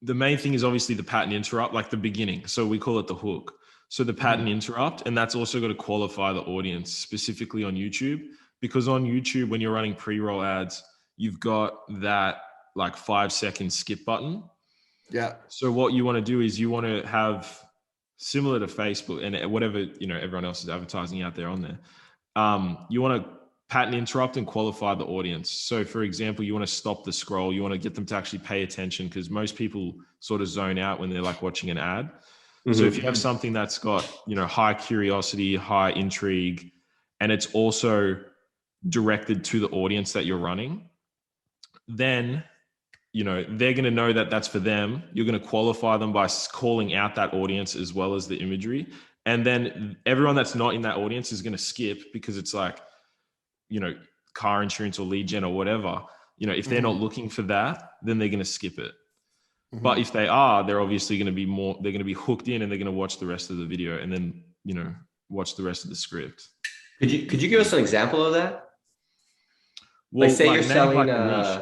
the main thing is obviously the pattern interrupt, like the beginning. So we call it the hook. So the pattern interrupt, and that's also got to qualify the audience specifically on YouTube, because on YouTube, when you're running pre-roll ads, you've got that like 5-second skip button. Yeah. So what you want to do is you want to have, similar to Facebook and whatever, everyone else is advertising out there on there. You want to pattern interrupt and qualify the audience. So for example, you want to stop the scroll. You want to get them to actually pay attention, because most people sort of zone out when they're like watching an ad. So if you have something that's got, high curiosity, high intrigue, and it's also directed to the audience that you're running, then, they're going to know that that's for them. You're going to qualify them by calling out that audience as well as the imagery. And then everyone that's not in that audience is going to skip, because it's like, car insurance or lead gen or whatever. If they're not looking for that, then they're going to skip it. But if they are, they're obviously going to be they're going to be hooked in, and they're going to watch the rest of the video and then, watch the rest of the script. Could you give us an example of that? Well, like say you're selling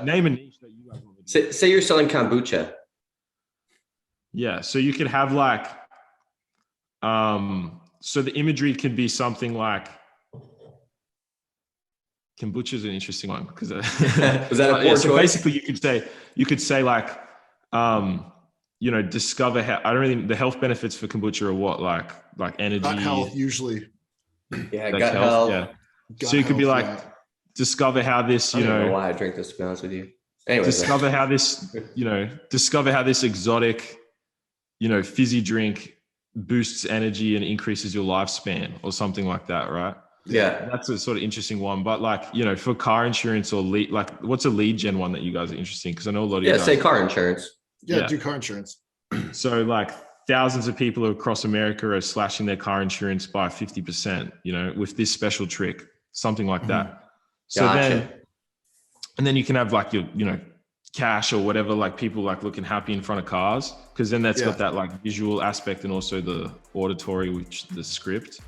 name a niche that you guys want to do. Say you're selling kombucha. Yeah. So you could have like, so the imagery can be something like, kombucha is an interesting one, because was that a poor so choice? basically you could say like, discover how, the health benefits for kombucha are what, like energy, Gut health usually. Yeah, gut health. Yeah. Gut So you could be health, like, discover how this, I don't know why I drink this, to be honest with you. Anyway, discover how this, discover how this exotic, fizzy drink boosts energy and increases your lifespan, or something like that, right? Yeah. That's a sort of interesting one. But like, for car insurance or lead, like what's a lead gen one that you guys are interested in? Because I know a lot of you guys. say car insurance. Yeah, do car insurance. So like thousands of people across America are slashing their car insurance by 50%, with this special trick, something like that. So then you can have like your, cash or whatever, like people like looking happy in front of cars, because then that's got that like visual aspect and also the auditory, which the script.